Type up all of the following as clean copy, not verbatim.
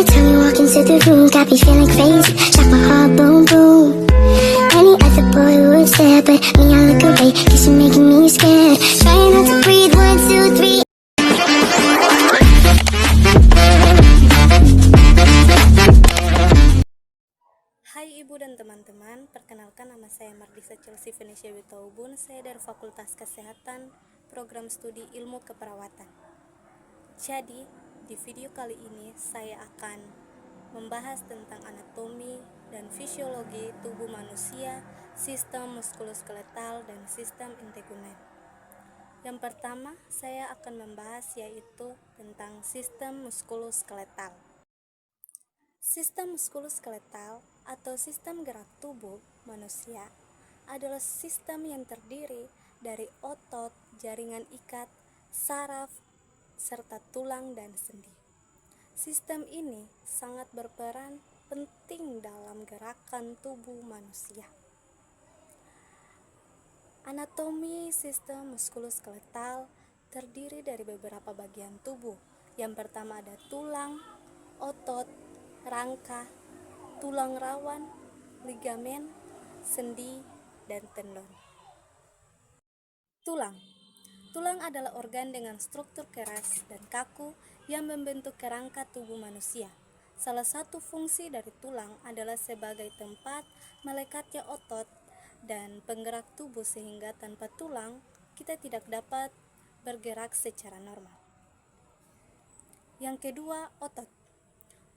time you walk into the room, got me feeling crazy, like my heart boom boom. Any other boy would stare, but me I look away, cause you're making me scared. Trying not to breathe, 1, 2, 3. Hai Ibu dan teman-teman, perkenalkan nama saya Mardisa Chelsea Venesia Witaubun. Saya dari Fakultas Kesehatan, Program Studi Ilmu Keperawatan. Jadi, di video kali ini saya akan membahas tentang anatomi dan fisiologi tubuh manusia, sistem muskuloskeletal, dan sistem integumen. Yang pertama, saya akan membahas yaitu tentang sistem muskuloskeletal. Sistem muskuloskeletal atau sistem gerak tubuh manusia adalah sistem yang terdiri dari otot, jaringan ikat, saraf, serta tulang dan sendi. Sistem ini sangat berperan penting dalam gerakan tubuh manusia. Anatomi sistem muskuloskeletal terdiri dari beberapa bagian tubuh. Yang pertama ada tulang, otot, rangka, tulang rawan, ligamen, sendi, dan tendon. Tulang adalah organ dengan struktur keras dan kaku yang membentuk kerangka tubuh manusia. Salah satu fungsi dari tulang adalah sebagai tempat melekatnya otot dan penggerak tubuh, sehingga tanpa tulang kita tidak dapat bergerak secara normal. Yang kedua, otot.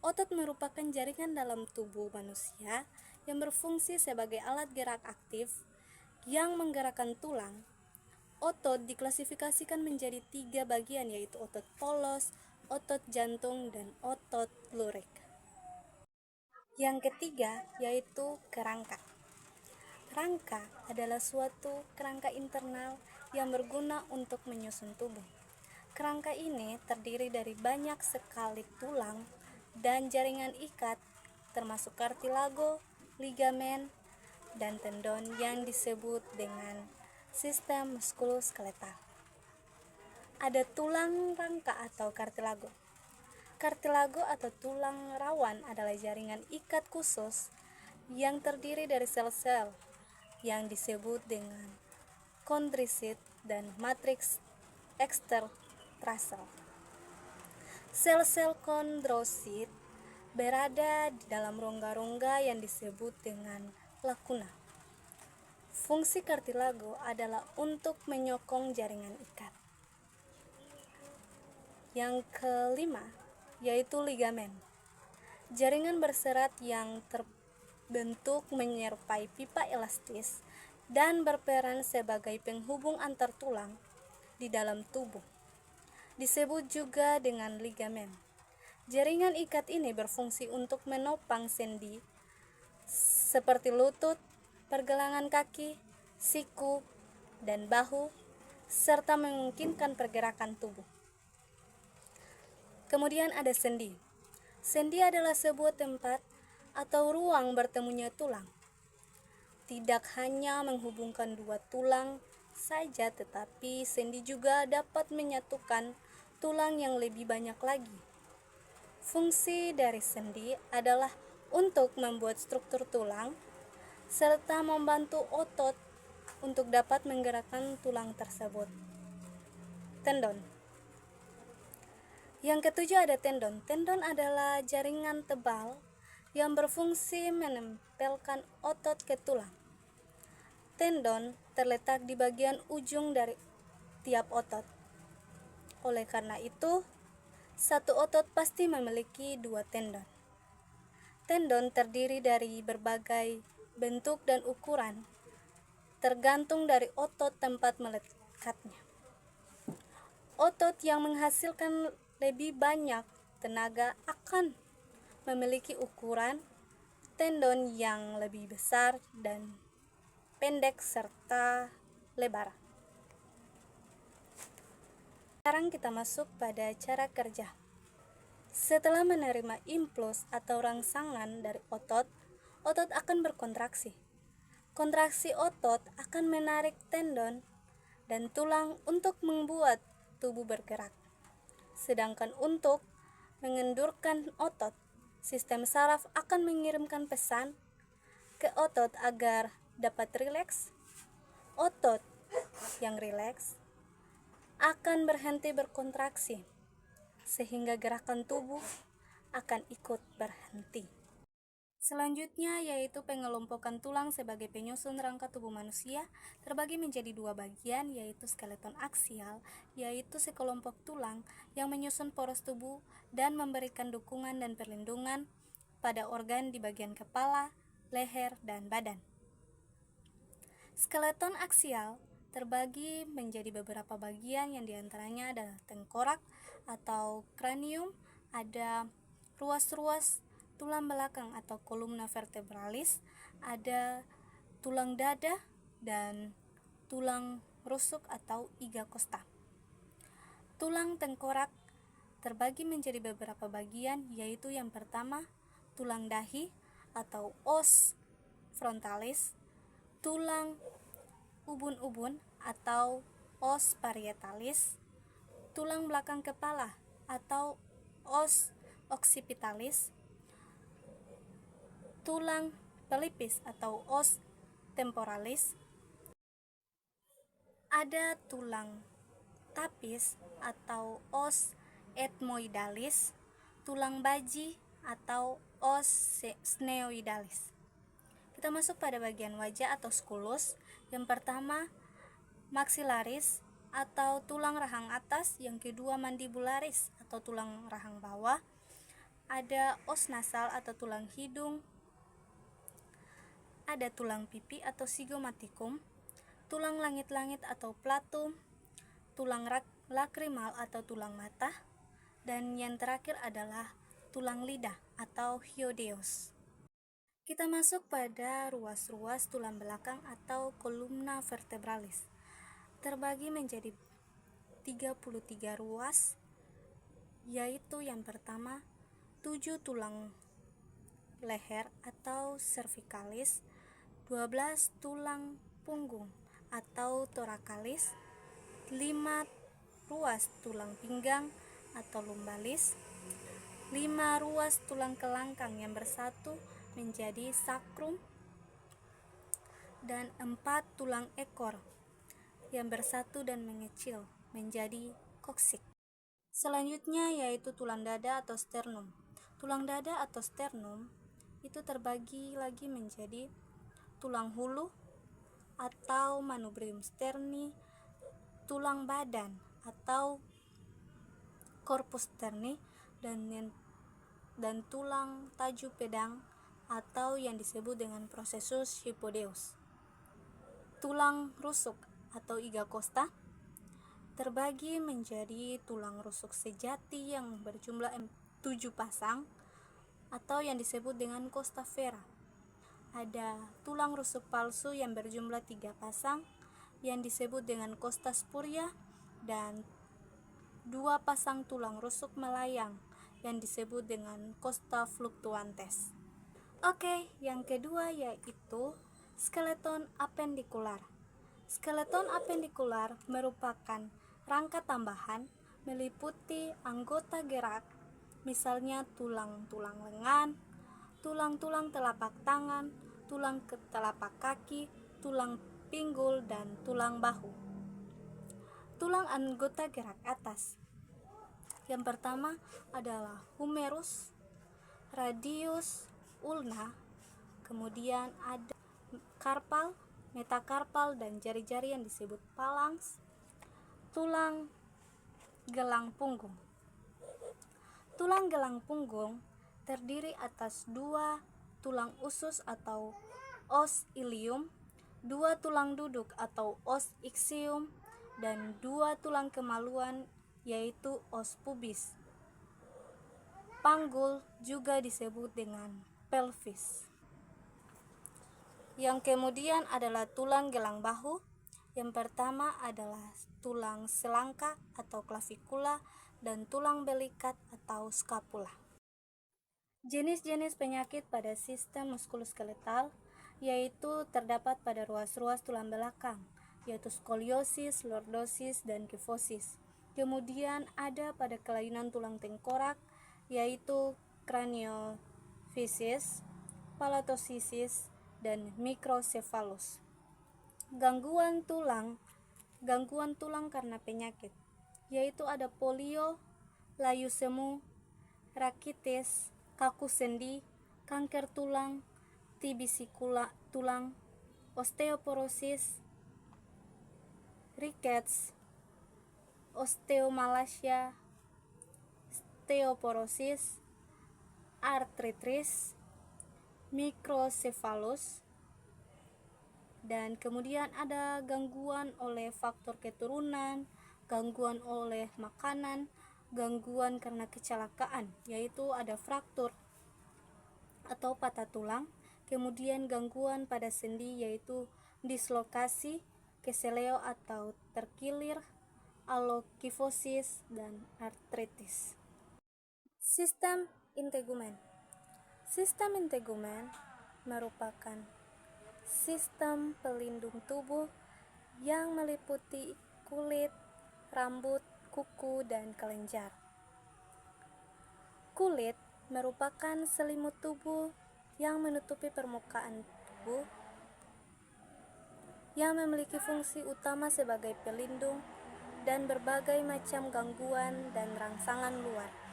Otot merupakan jaringan dalam tubuh manusia yang berfungsi sebagai alat gerak aktif yang menggerakkan tulang. Otot diklasifikasikan menjadi 3 bagian, yaitu otot polos, otot jantung, dan otot lurik. Yang ketiga yaitu kerangka. Rangka adalah suatu kerangka internal yang berguna untuk menyusun tubuh. Kerangka ini terdiri dari banyak sekali tulang dan jaringan ikat, termasuk kartilago, ligamen, dan tendon yang disebut dengan sistem muskuloskeletal. Ada tulang rangka atau kartilago. Kartilago atau tulang rawan adalah jaringan ikat khusus yang terdiri dari sel-sel yang disebut dengan kondrosit dan matriks eksterasel. Sel-sel kondrosit berada di dalam rongga-rongga yang disebut dengan lakuna. Fungsi kartilago adalah untuk menyokong jaringan ikat. Yang kelima yaitu ligamen. Jaringan berserat yang terbentuk menyerupai pipa elastis dan berperan sebagai penghubung antar tulang di dalam tubuh. Disebut juga dengan ligamen. Jaringan ikat ini berfungsi untuk menopang sendi seperti lutut, pergelangan kaki, siku, dan bahu, serta memungkinkan pergerakan tubuh. Kemudian ada sendi. Sendi adalah sebuah tempat atau ruang bertemunya tulang. Tidak hanya menghubungkan 2 tulang saja, tetapi sendi juga dapat menyatukan tulang yang lebih banyak lagi. Fungsi dari sendi adalah untuk membuat struktur tulang serta membantu otot untuk dapat menggerakkan tulang tersebut. Tendon. Yang ketujuh ada tendon. Tendon adalah jaringan tebal yang berfungsi menempelkan otot ke tulang. Tendon terletak di bagian ujung dari tiap otot. Oleh karena itu, satu otot pasti memiliki 2 tendon. Tendon terdiri dari berbagai bentuk dan ukuran, tergantung dari otot tempat melekatnya. Otot yang menghasilkan lebih banyak tenaga akan memiliki ukuran tendon yang lebih besar dan pendek serta lebar. Sekarang kita masuk pada cara kerja. Setelah menerima impuls atau rangsangan dari otot, otot akan berkontraksi. Kontraksi otot akan menarik tendon dan tulang untuk membuat tubuh bergerak. Sedangkan untuk mengendurkan otot, sistem saraf akan mengirimkan pesan ke otot agar dapat rileks. Otot yang rileks akan berhenti berkontraksi, sehingga gerakan tubuh akan ikut berhenti. Selanjutnya yaitu pengelompokan tulang sebagai penyusun rangka tubuh manusia terbagi menjadi dua bagian, yaitu skeleton aksial, yaitu sekelompok tulang yang menyusun poros tubuh dan memberikan dukungan dan perlindungan pada organ di bagian kepala, leher, dan badan. Skeleton aksial terbagi menjadi beberapa bagian yang diantaranya adalah tengkorak atau kranium, ada ruas-ruas tulang belakang atau kolumna vertebralis, ada tulang dada, dan tulang rusuk atau iga costa. Tulang tengkorak terbagi menjadi beberapa bagian, yaitu yang pertama tulang dahi atau os frontalis, tulang ubun-ubun atau os parietalis, tulang belakang kepala atau os occipitalis, tulang pelipis atau os temporalis, ada tulang tapis atau os ethmoidalis, tulang baji atau os sphenoidalis. Kita masuk pada bagian wajah atau skulus. Yang pertama maxillaris atau tulang rahang atas, yang kedua mandibularis atau tulang rahang bawah, ada os nasal atau tulang hidung, ada tulang pipi atau zygomaticum, tulang langit-langit atau platum, tulang lakrimal atau tulang mata, dan yang terakhir adalah tulang lidah atau hyoideus. Kita masuk pada ruas-ruas tulang belakang atau kolumna vertebralis. Terbagi menjadi 33 ruas, yaitu yang pertama 7 tulang leher atau cervicalis, 12 tulang punggung atau thoracalis, 5 ruas tulang pinggang atau lumbalis, 5 ruas tulang kelangkang yang bersatu menjadi sacrum, dan 4 tulang ekor yang bersatu dan mengecil menjadi koksik. Selanjutnya yaitu tulang dada atau sternum. Tulang dada atau sternum itu terbagi lagi menjadi tulang hulu atau manubrium sterni, tulang badan atau corpus sterni, dan tulang taju pedang atau yang disebut dengan processus hypodeus. Tulang rusuk atau iga costa terbagi menjadi tulang rusuk sejati yang berjumlah 7 pasang atau yang disebut dengan costa vera. Ada tulang rusuk palsu yang berjumlah 3 pasang yang disebut dengan costa spuria, dan 2 pasang tulang rusuk melayang yang disebut dengan costa fluctuantes. Oke, yang kedua yaitu skeleton apendikular. Skeleton apendikular merupakan rangka tambahan meliputi anggota gerak, misalnya tulang-tulang lengan, tulang-tulang telapak tangan, tulang telapak kaki, tulang pinggul, dan tulang bahu. Tulang anggota gerak atas. Yang pertama adalah humerus, radius, ulna, kemudian ada karpal, metakarpal, dan jari-jari yang disebut phalanx. Tulang gelang punggung. Tulang gelang punggung terdiri atas 2 tulang usus atau os ilium, 2 tulang duduk atau os ischium, dan 2 tulang kemaluan yaitu os pubis. Panggul juga disebut dengan pelvis. Yang kemudian adalah tulang gelang bahu. Yang pertama adalah tulang selangka atau clavikula dan tulang belikat atau scapula. Jenis-jenis penyakit pada sistem muskuloskeletal yaitu terdapat pada ruas-ruas tulang belakang, yaitu skoliosis, lordosis, dan kifosis. Kemudian ada pada kelainan tulang tengkorak, yaitu fisis, palatosisis, dan mikrosefalus. Gangguan tulang karena penyakit, yaitu ada polio, layu semu, rakitis, kaku sendi, kanker tulang, TBC tulang, osteoporosis, rickets, osteomalacia, osteoporosis, artritis, mikrosefalus, dan kemudian ada gangguan oleh faktor keturunan, gangguan oleh makanan, gangguan karena kecelakaan, yaitu ada fraktur atau patah tulang, kemudian gangguan pada sendi yaitu dislokasi, keseleo atau terkilir, alokifosis, dan artritis. Sistem integumen. Sistem integumen merupakan sistem pelindung tubuh yang meliputi kulit, rambut, kuku, dan kelenjar. Kulit merupakan selimut tubuh yang menutupi permukaan tubuh yang memiliki fungsi utama sebagai pelindung dan berbagai macam gangguan dan rangsangan luar.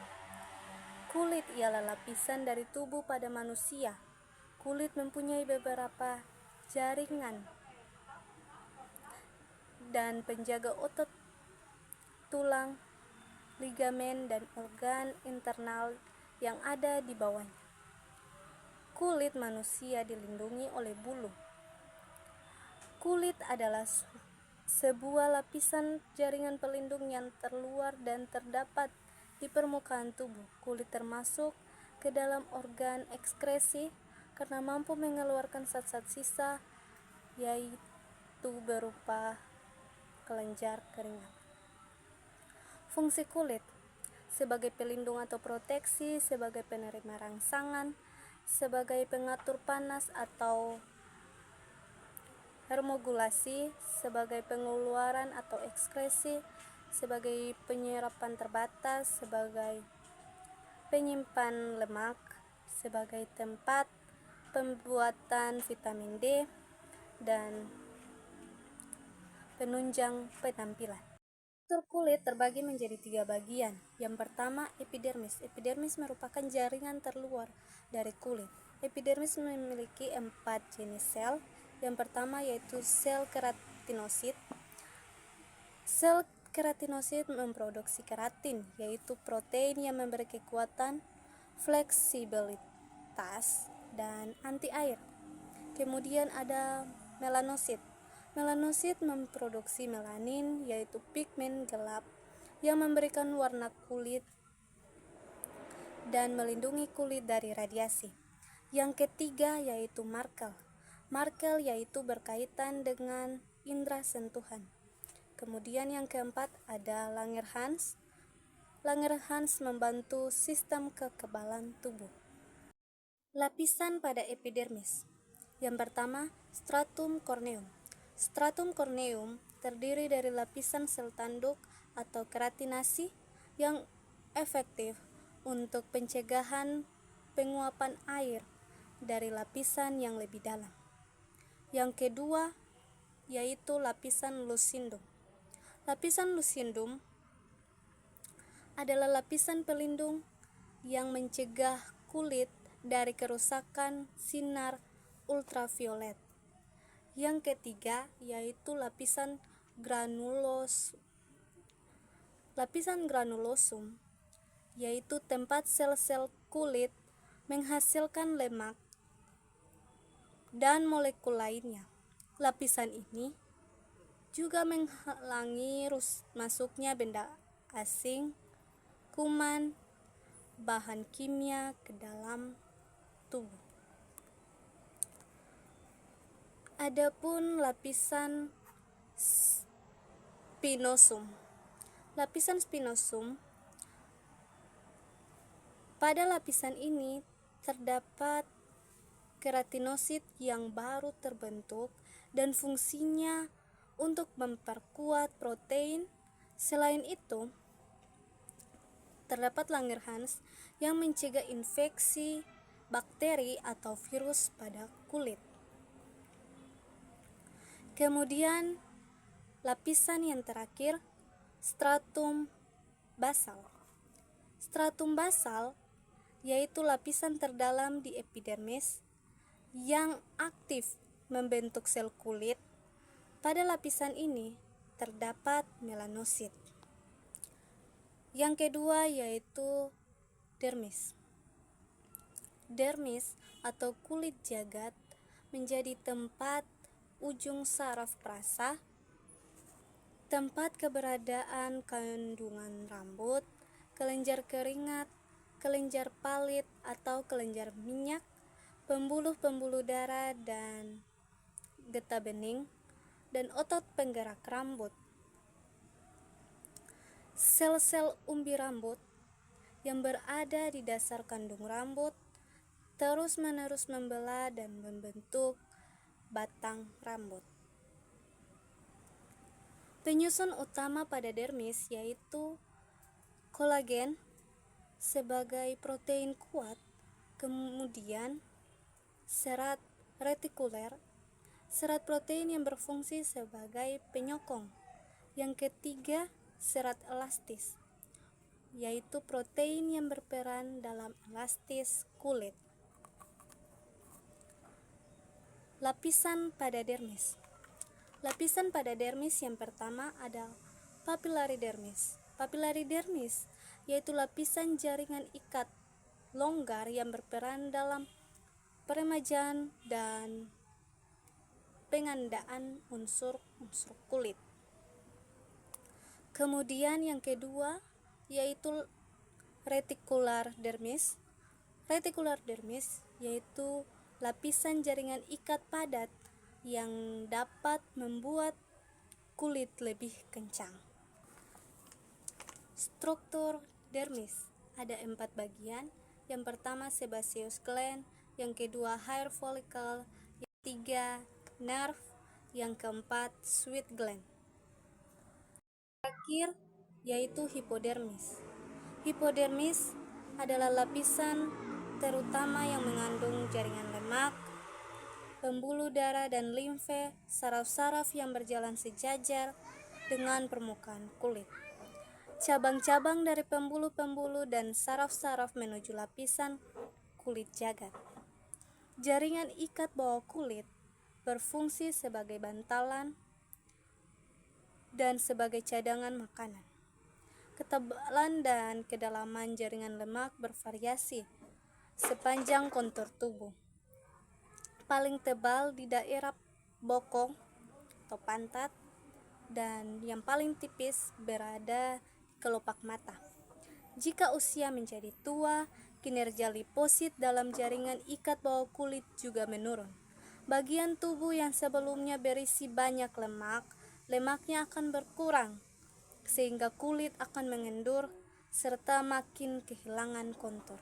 Kulit ialah lapisan dari tubuh pada manusia. Kulit mempunyai beberapa jaringan dan penjaga otot, tulang, ligamen, dan organ internal yang ada di bawahnya. Kulit manusia dilindungi oleh bulu. Kulit adalah sebuah lapisan jaringan pelindung yang terluar dan terdapat di permukaan tubuh. Kulit termasuk ke dalam organ ekskresi karena mampu mengeluarkan zat-zat sisa, yaitu berupa kelenjar keringat. Fungsi kulit sebagai pelindung atau proteksi, sebagai penerima rangsangan, sebagai pengatur panas atau termogulasi, sebagai pengeluaran atau ekskresi, sebagai penyerapan terbatas, sebagai penyimpan lemak, sebagai tempat pembuatan vitamin D, dan penunjang penampilan. Struktur kulit terbagi menjadi 3 bagian. Yang pertama, epidermis. Epidermis merupakan jaringan terluar dari kulit. Epidermis memiliki 4 jenis sel. Yang pertama yaitu sel keratinosit. Sel keratinosit memproduksi keratin, yaitu protein yang memberi kekuatan, fleksibilitas, dan anti air. Kemudian ada melanosit. Melanosit memproduksi melanin, yaitu pigmen gelap yang memberikan warna kulit dan melindungi kulit dari radiasi. Yang ketiga yaitu Merkel. Merkel yaitu berkaitan dengan indera sentuhan. Kemudian yang keempat ada Langerhans. Langerhans membantu sistem kekebalan tubuh. Lapisan pada epidermis. Yang pertama, stratum corneum. Stratum corneum terdiri dari lapisan sel tanduk atau keratinasi yang efektif untuk pencegahan penguapan air dari lapisan yang lebih dalam. Yang kedua yaitu lapisan lucidum. Lapisan lucidum adalah lapisan pelindung yang mencegah kulit dari kerusakan sinar ultraviolet. Yang ketiga yaitu lapisan granulosum. Lapisan granulosum yaitu tempat sel-sel kulit menghasilkan lemak dan molekul lainnya. Lapisan ini juga menghalangi masuknya benda asing, kuman, bahan kimia ke dalam tubuh. Adapun lapisan spinosum. Lapisan spinosum, pada lapisan ini terdapat keratinosit yang baru terbentuk dan fungsinya untuk memperkuat protein. Selain itu, terdapat Langerhans yang mencegah infeksi bakteri atau virus pada kulit. Kemudian lapisan yang terakhir, stratum basal. Stratum basal yaitu lapisan terdalam di epidermis yang aktif membentuk sel kulit. Pada lapisan ini terdapat melanosit. Yang kedua yaitu dermis. Dermis atau kulit jagat menjadi tempat ujung saraf perasa, tempat keberadaan kandungan rambut, kelenjar keringat, kelenjar palit atau kelenjar minyak, pembuluh-pembuluh darah dan getah bening, dan otot penggerak rambut. Sel-sel umbi rambut yang berada di dasar kandung rambut terus-menerus membelah dan membentuk batang rambut. Penyusun utama pada dermis yaitu kolagen sebagai protein kuat, kemudian serat retikuler, serat protein yang berfungsi sebagai penyokong. Yang ketiga, serat elastis, yaitu protein yang berperan dalam elastis kulit. Lapisan pada dermis. Lapisan pada dermis yang pertama adalah papillaridermis. Papillaridermis yaitu lapisan jaringan ikat longgar yang berperan dalam peremajaan dan pengandaan unsur-unsur kulit. Kemudian yang kedua yaitu retikular dermis. Retikular dermis yaitu lapisan jaringan ikat padat yang dapat membuat kulit lebih kencang. Struktur dermis ada 4 bagian. Yang pertama sebaceous gland, yang kedua hair follicle, yang ketiga nerve, yang keempat sweat gland. Terakhir yaitu hipodermis. Hipodermis adalah lapisan terutama yang mengandung jaringan lemak, pembuluh darah dan limfe, saraf-saraf yang berjalan sejajar dengan permukaan kulit. Cabang-cabang dari pembuluh-pembuluh dan saraf-saraf menuju lapisan kulit jagat. Jaringan ikat bawah kulit berfungsi sebagai bantalan dan sebagai cadangan makanan. Ketebalan dan kedalaman jaringan lemak bervariasi sepanjang kontur tubuh. Paling tebal di daerah bokong atau pantat, dan yang paling tipis berada di kelopak mata. Jika usia menjadi tua, kinerja liposit dalam jaringan ikat bawah kulit juga menurun. Bagian tubuh yang sebelumnya berisi banyak lemak, lemaknya akan berkurang, sehingga kulit akan mengendur serta makin kehilangan kontur.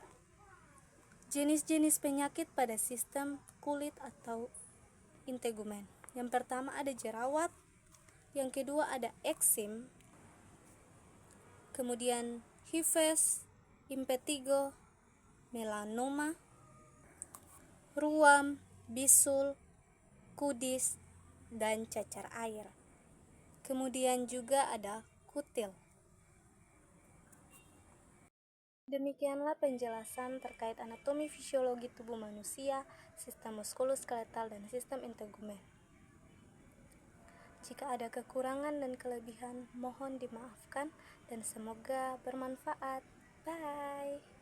Jenis-jenis penyakit pada sistem kulit atau integumen. Yang pertama ada jerawat, yang kedua ada eksim, kemudian hives, impetigo, melanoma, ruam, bisul, kudis, dan cacar air. Kemudian juga ada kutil. Demikianlah penjelasan terkait anatomi fisiologi tubuh manusia, sistem muskuloskeletal, dan sistem integumen. Jika ada kekurangan dan kelebihan, mohon dimaafkan dan semoga bermanfaat. Bye.